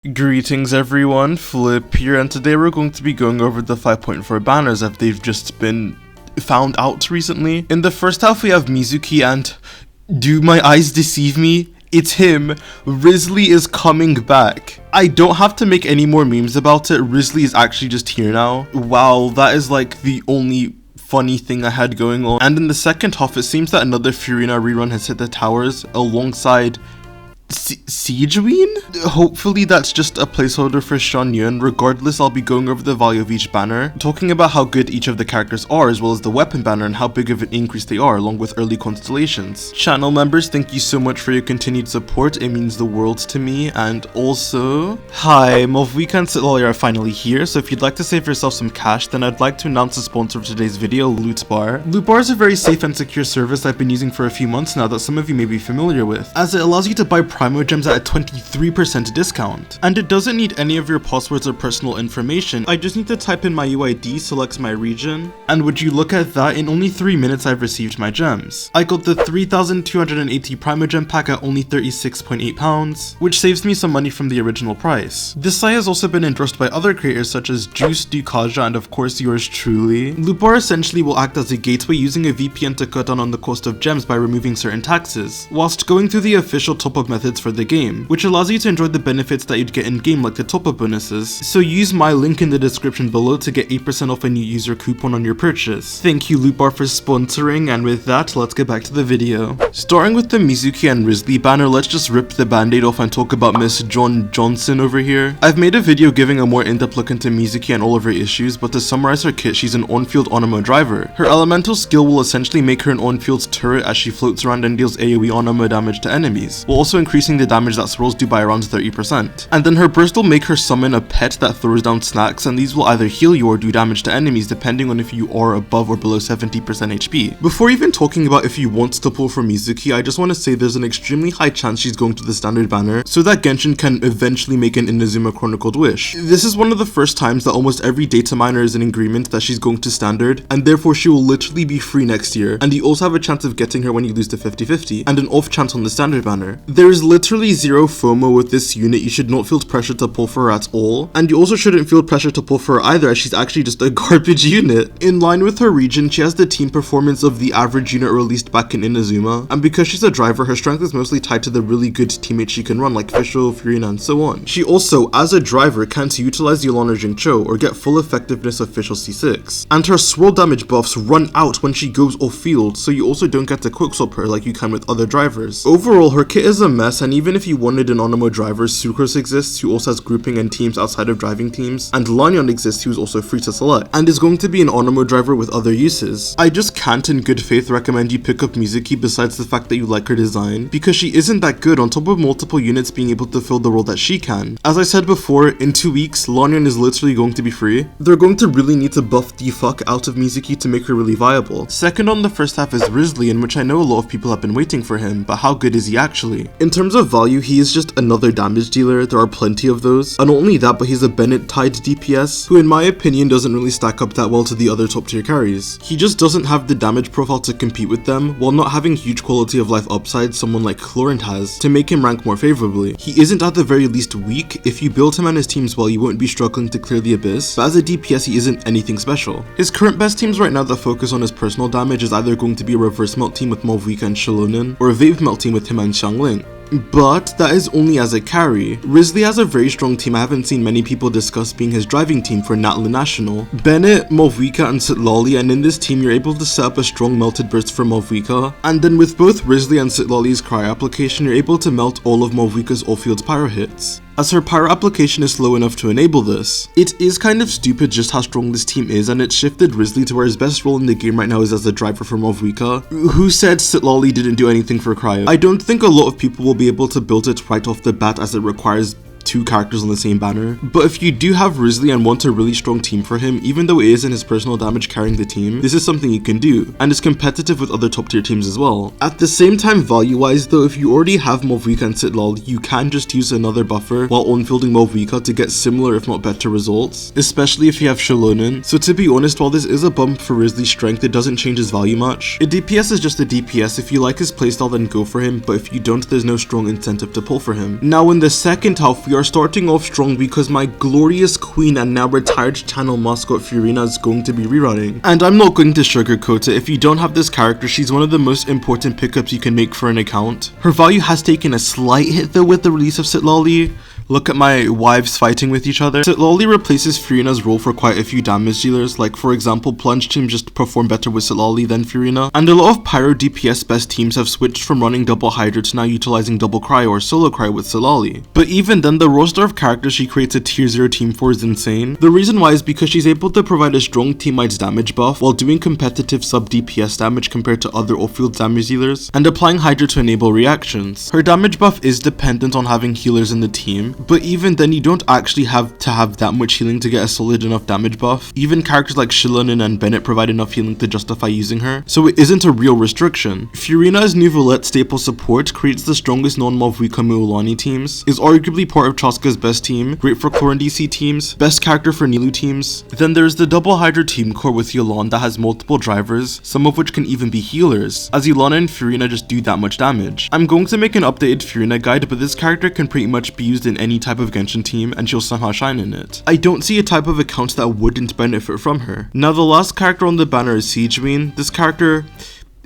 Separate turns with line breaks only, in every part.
Greetings everyone, Flip here, and today we're going to be going over the 5.4 banners as they've just been found out recently. In the first half we have Mizuki and, do my eyes deceive me? It's him. Wriothesley is coming back. I don't have to make any more memes about it. Wriothesley is actually just here now. Wow, that is like the only funny thing I had going on. And in the second half it seems that another Furina rerun has hit the towers alongside Sigewinne? Hopefully that's just a placeholder for Sigewinne. Regardless, I'll be going over the value of each banner, talking about how good each of the characters are, as well as the weapon banner and how big of an increase they are, along with early constellations. Channel members, thank you so much for your continued support, it means the world to me. And also, hi, Mizuki and Sigewinne are finally here, so if you'd like to save yourself some cash, then I'd like to announce the sponsor of today's video, Loot Bar. Loot Bar is a very safe and secure service I've been using for a few months now that some of you may be familiar with, as it allows you to buy Primo Gems at a 23% discount. And it doesn't need any of your passwords or personal information. I just need to type in my UID, select my region, and would you look at that, in only 3 minutes I've received my gems. I got the 3,280 Primo Gem pack at only £36.8, which saves me some money from the original price. This site has also been endorsed by other creators such as Juice, Dukaja, and of course yours truly. Loot Bar essentially will act as a gateway using a VPN to cut down on the cost of gems by removing certain taxes, whilst going through the official top-up methods for the game, which allows you to enjoy the benefits that you'd get in game like the top-up bonuses. So use my link in the description below to get 8% off a new user coupon on your purchase. Thank you Loot Bar for sponsoring, and with that, let's get back to the video. Starting with the Mizuki and Wriothesley banner, let's just rip the band-aid off and talk about Miss Johnson over here. I've made a video giving a more in-depth look into Mizuki and all of her issues, but to summarize her kit, she's an on-field Onoma driver. Her elemental skill will essentially make her an on-field turret as she floats around and deals AoE Onoma damage to enemies, while also increasing the damage that swirls do by around 30%. And then her burst will make her summon a pet that throws down snacks, and these will either heal you or do damage to enemies depending on if you are above or below 70% HP. Before even talking about if you want to pull from Mizuki, I just want to say there's an extremely high chance she's going to the standard banner, so that Genshin can eventually make an Inazuma Chronicled Wish. This is one of the first times that almost every data miner is in agreement that she's going to standard, and therefore she will literally be free next year, and you also have a chance of getting her when you lose to 50-50, and an off chance on the standard banner. There is literally zero FOMO with this unit. You should not feel pressure to pull for her at all, and you also shouldn't feel pressure to pull for her either, as she's actually just a garbage unit. In line with her region, she has the team performance of the average unit released back in Inazuma, and because she's a driver, her strength is mostly tied to the really good teammates she can run like Fischl, Furina, and so on. She also, as a driver, can't utilize Yolanda Jingcho or get full effectiveness of Fischl C6, and her swirl damage buffs run out when she goes off field, so you also don't get to quickswap her like you can with other drivers. Overall, her kit is a mess, and even if you wanted an Onoma driver, Sucrose exists, who also has grouping and teams outside of driving teams, and Lanyon exists, who is also free to select, and is going to be an Onoma driver with other uses. I just can't in good faith recommend you pick up Mizuki besides the fact that you like her design, because she isn't that good on top of multiple units being able to fill the role that she can. As I said before, in 2 weeks, Lanyon is literally going to be free. They're going to really need to buff the fuck out of Mizuki to make her really viable. Second on the first half is Wriothesley, in which I know a lot of people have been waiting for him, but how good is he actually? In terms of value, he is just another damage dealer. There are plenty of those, and not only that, but he's a Bennett tied DPS, who in my opinion doesn't really stack up that well to the other top tier carries. He just doesn't have the damage profile to compete with them, while not having huge quality of life upside someone like Florent has to make him rank more favorably. He isn't at the very least weak. If you build him and his teams well, you won't be struggling to clear the abyss, but as a DPS he isn't anything special. His current best teams right now that focus on his personal damage is either going to be a reverse melt team with Mizuki and Sigewinne, or a vape melt team with him and Xiangling. But that is only as a carry. Wriothesley has a very strong team. I haven't seen many people discuss being his driving team for Natla National. Bennett, Mizuki, and Sigewinne, and in this team you're able to set up a strong melted burst for Mizuki, and then with both Wriothesley and Sigewinne's cry application, you're able to melt all of Mizuki's off-field pyro hits, as her pyro application is slow enough to enable this. It is kind of stupid just how strong this team is, and it shifted Wriothesley to where his best role in the game right now is as a driver for Mizuki, who said Sigewinne didn't do anything for cryo. I don't think a lot of people will be able to build it right off the bat, as it requires 2 characters on the same banner, but if you do have Wriothesley and want a really strong team for him, even though it isn't his personal damage carrying the team, this is something you can do, and is competitive with other top tier teams as well. At the same time, value wise though, if you already have Mizuki and Sigewinne, you can just use another buffer while on-fielding Mizuki to get similar if not better results, especially if you have Sigewinne. So to be honest, while this is a bump for Wriothesley's strength, it doesn't change his value much. A DPS is just a DPS. If you like his playstyle, then go for him, but if you don't, there's no strong incentive to pull for him. Now in the second half, we are are starting off strong because my glorious queen and now retired channel mascot Furina is going to be rerunning. And I'm not going to sugarcoat it, if you don't have this character, she's one of the most important pickups you can make for an account. Her value has taken a slight hit though with the release of Sitlali. Look at my wives fighting with each other. Sitlali replaces Furina's role for quite a few damage dealers, like for example Plunge teams just perform better with Sitlali than Furina, and a lot of Pyro DPS best teams have switched from running double Hydra to now utilizing double Cryo or solo Cryo with Sitlali. But even then, the roster of characters she creates a tier 0 team for is insane. The reason why is because she's able to provide a strong teammates damage buff while doing competitive sub DPS damage compared to other off-field damage dealers, and applying Hydra to enable reactions. Her damage buff is dependent on having healers in the team, but even then you don't actually have to have that much healing to get a solid enough damage buff. Even characters like Shilonen and Bennett provide enough healing to justify using her, so it isn't a real restriction. Furina's new Valette staple support creates the strongest non-mob Wika Muulani teams, is arguably part of Chaska's best team, great for Chlorine DC teams, best character for Nilu teams. Then there's the double Hydra team core with Yolanda that has multiple drivers, some of which can even be healers, as Yolanda and Furina just do that much damage. I'm going to make an updated Furina guide, but this character can pretty much be used in any type of Genshin team and she'll somehow shine in it. I don't see a type of account that wouldn't benefit from her. Now the last character on the banner is Sigewinne. This character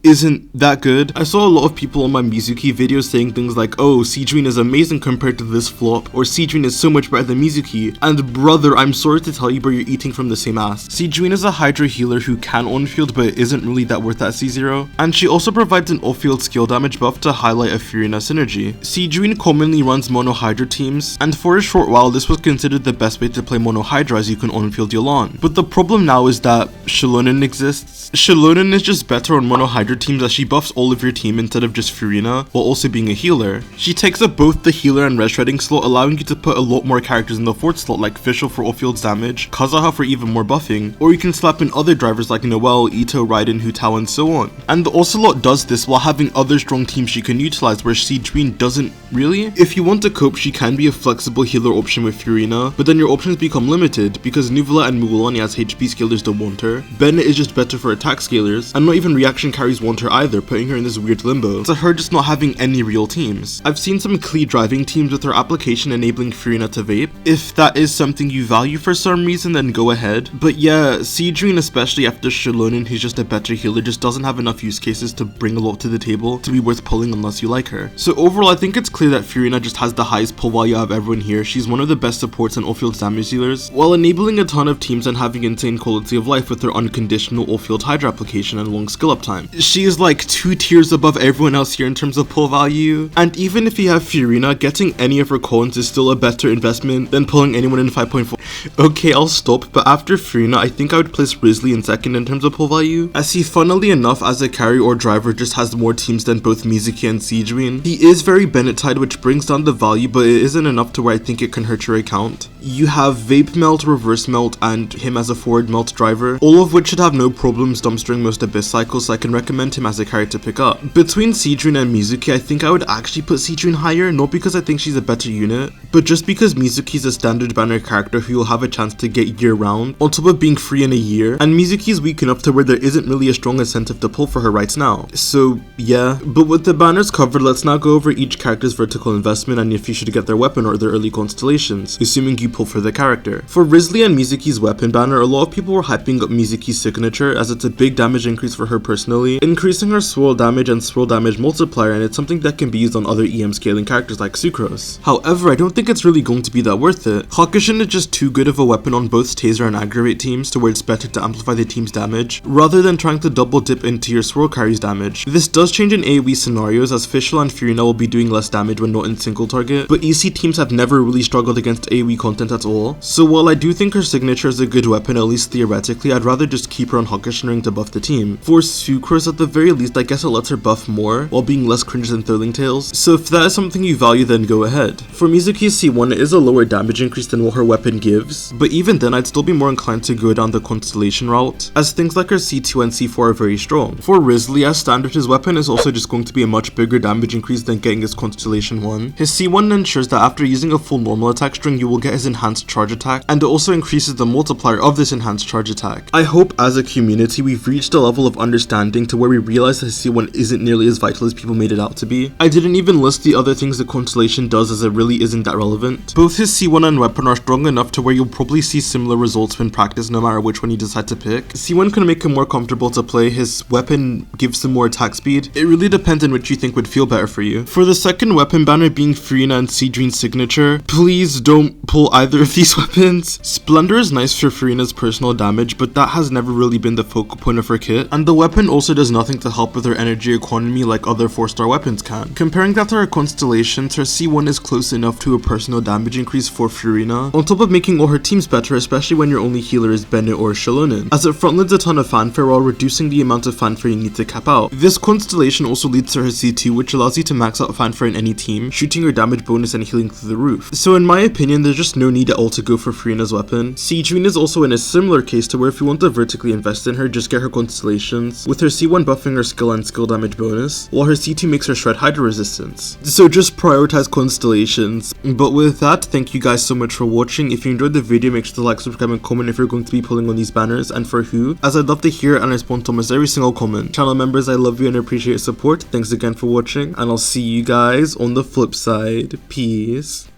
isn't that good. I saw a lot of people on my Mizuki videos saying things like, oh, Sigewinne is amazing compared to this flop, or Sigewinne is so much better than Mizuki, and brother, I'm sorry to tell you, but you're eating from the same ass. Sigewinne is a Hydra healer who can on-field but isn't really that worth that C0, and she also provides an off-field skill damage buff to highlight a Furina synergy. Sigewinne commonly runs mono Hydra teams, and for a short while this was considered the best way to play mono Hydra as you can on-field Yolan. But the problem now is that Shilonen exists. Shilonen is just better on mono Hydra teams as she buffs all of your team instead of just Furina, while also being a healer. She takes up both the healer and red shredding slot, allowing you to put a lot more characters in the fourth slot like Fischl for off-field damage, Kazuha for even more buffing, or you can slap in other drivers like Noelle, Ito, Raiden, Hu Tao, and so on. And the Ocelot does this while having other strong teams she can utilize, where Sigewinne doesn't really. If you want to cope, she can be a flexible healer option with Furina, but then your options become limited because Nuvola and Muulani as HP scalers don't want her, Bennett is just better for attack scalers, and not even reaction carries want her either, putting her in this weird limbo, to her just not having any real teams. I've seen some Klee driving teams with her application enabling Furina to vape. If that is something you value for some reason, then go ahead. But yeah, Sigewinne, especially after Shilonen, who's just a better healer, just doesn't have enough use cases to bring a lot to the table to be worth pulling unless you like her. So overall, I think it's clear that Furina just has the highest pull value out of everyone here. She's one of the best supports and off-field damage dealers, while enabling a ton of teams and having insane quality of life with her unconditional off-field Hydra application and long skill up time. She is like 2 tiers above everyone else here in terms of pull value, and even if you have Furina, getting any of her coins is still a better investment than pulling anyone in 5.4. Okay, I'll stop, but after Furina, I think I would place Wriothesley in second in terms of pull value, as he funnily enough as a carry or driver just has more teams than both Mizuki and Sigewinne. He is very Bennett-tied, which brings down the value, but it isn't enough to where I think it can hurt your account. You have Vape Melt, Reverse Melt, and him as a forward melt driver, all of which should have no problems dumpstering most Abyss cycles, so I can recommend him as a carry to pick up. Between Sigewinne and Mizuki, I think I would actually put Sigewinne higher, not because I think she's a better unit, but just because Mizuki's a standard banner character who you'll have a chance to get year round, on top of being free in a year, and Mizuki's weak enough to where there isn't really a strong incentive to pull for her right now. So yeah, but with the banners covered, let's now go over each character's vertical investment and if you should get their weapon or their early constellations, assuming you pull for the character. For Wriothesley and Mizuki's weapon banner, a lot of people were hyping up Mizuki's signature as it's a big damage increase for her personally, increasing her swirl damage and swirl damage multiplier, and it's something that can be used on other EM scaling characters like Sucrose. However, I don't think it's really going to be that worth it. Hakushin is just too good of a weapon on both Taser and Aggravate teams to where it's better to amplify the team's damage, rather than trying to double dip into your swirl carry's damage. This does change in AoE scenarios as Fischl and Furina will be doing less damage when not in single target, but EC teams have never really struggled against AoE content at all, so while I do think her signature is a good weapon, at least theoretically, I'd rather just keep her on Hakushin ring to buff the team. For Sucrose, at the very least, I guess it lets her buff more, while being less cringe than Thurling Tales, so if that is something you value, then go ahead. For Mizuki's C1, it is a lower damage increase than what her weapon gives, but even then I'd still be more inclined to go down the constellation route, as things like her C2 and C4 are very strong. For Wriothesley, as standard, his weapon is also just going to be a much bigger damage increase than getting his constellation 1. His C1 ensures that after using a full normal attack string, you will get his enhanced charge attack, and it also increases the multiplier of this enhanced charge attack. I hope as a community we've reached a level of understanding to where we realize that his C1 isn't nearly as vital as people made it out to be. I didn't even list the other things the constellation does, as it really isn't that relevant. Both his C1 and weapon are strong enough to where you'll probably see similar results when practice no matter which one you decide to pick. C1 can make him more comfortable to play, his weapon gives him more attack speed. It really depends on which you think would feel better for you. For the second weapon banner being Furina and Sigewinne's signature, please don't pull either of these weapons. Splendor is nice for Furina's personal damage, but that has never really been the focal point of her kit, and the weapon also does nothing to help with her energy economy like other 4-star weapons can. Comparing that to her constellations, her C1 is close enough to a personal damage increase for Furina, on top of making all her teams better, especially when your only healer is Bennett or Shilonen, as it frontloads a ton of fanfare while reducing the amount of fanfare you need to cap out. This constellation also leads to her C2, which allows you to max out fanfare in any team, shooting your damage bonus and healing through the roof. So in my opinion, there's just no need at all to go for Furina's weapon. Sigewinne is also in a similar case to where if you want to vertically invest in her, just get her constellations, with her C1 buffing her skill and skill damage bonus, while her C2 makes her shred hydro resistance. So just prioritize constellations. But with that, thank you guys so much for watching. If you enjoyed the video, make sure to like, subscribe, and comment if you're going to be pulling on these banners and for who, as I'd love to hear and respond to almost every single comment. Channel members, I love you and appreciate your support. Thanks again for watching, and I'll see you guys on the flip side. Peace.